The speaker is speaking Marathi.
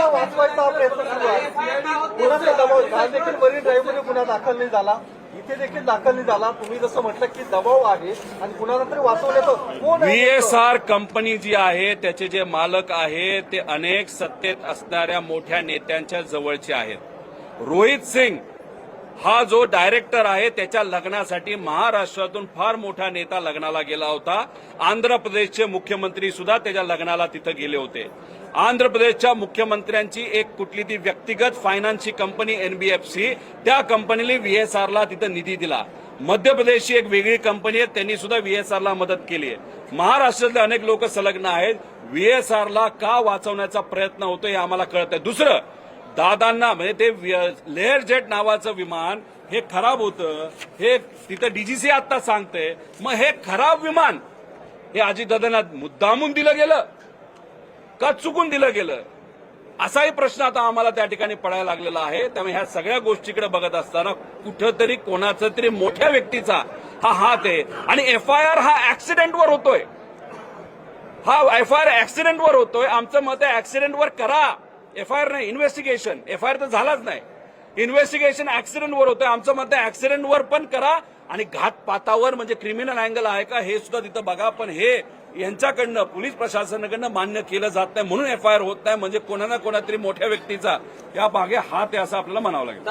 नेत्यांना वाचवायचा प्रयत्न सुरू आहे. कोणाचा दबाव काल देखील मरीन ड्राईव्ह मध्ये गुन्हा दाखल नाही झाला, इथे देखील दाखल नाही झाला. तुम्ही जसं म्हटलं की दबाव आहे आणि कुणाला तरी वाचवण्याचं कोण आहे? VSR कंपनी जी आहे त्याचे जे मालक आहेत ते अनेक सत्तेत असणाऱ्या मोठ्या नेत्यांच्या जवळचे आहेत. रोहित सिंग हा जो डायरेक्टर आहे त्याच्या लग्नासाठी महाराष्ट्रातून फार मोठा नेता लग्नाला गेला होता. आंध्र प्रदेशचे मुख्यमंत्री सुद्धा त्याच्या लग्नाला तिथं गेले होते. आंध्र प्रदेशच्या मुख्यमंत्र्यांची एक कुठली ती व्यक्तिगत फायनान्सची कंपनी NBFC, त्या कंपनीने VSRला तिथं निधी दिला. मध्य प्रदेशची एक वेगळी कंपनी आहे, त्यांनी सुद्धा VSRला मदत केली आहे. महाराष्ट्रातले अनेक लोक संलग्न आहेत. VSRला का वाचवण्याचा प्रयत्न होतो हे आम्हाला कळत आहे. दुसरं, दादांना म्हणजे ते लेअर जेट नावाचं विमान हे खराब होतं, हे तिथं DGC आता सांगते. मग हे खराब विमान हे अजितदादांना मुद्दामून दिलं गेलं का चुकून दिलं गेलं, असाही प्रश्न आता आम्हाला त्या ठिकाणी पडायला लागलेला आहे. त्यामुळे ह्या सगळ्या गोष्टीकडे बघत असताना कुठंतरी कोणाचा तरी मोठ्या व्यक्तीचा हा हात आहे. आणि FIR हा ऍक्सिडेंटवर होतोय, हा FIR ऍक्सिडेंटवर होतोय. आमचं मत आहे ऍक्सिडेंटवर करा, FIR नाही, इन्व्हेस्टिगेशन. FIR तर झालाच नाही, इन्व्हेस्टिगेशन ऍक्सिडेंटवर होतोय. आमचं मत आहे ऍक्सिडेंटवर पण करा आणि घातपातावर म्हणजे क्रिमिनल अँगल आहे का हे सुद्धा तिथं बघा. पण हे यांच्याकडनं पोलीस प्रशासनाकडनं मान्य केलं जात नाही म्हणून FIR होत नाही. म्हणजे कोणा ना कोणातरी मोठ्या व्यक्तीचा या मागे हात आहे असं आपल्याला म्हणावं लागेल.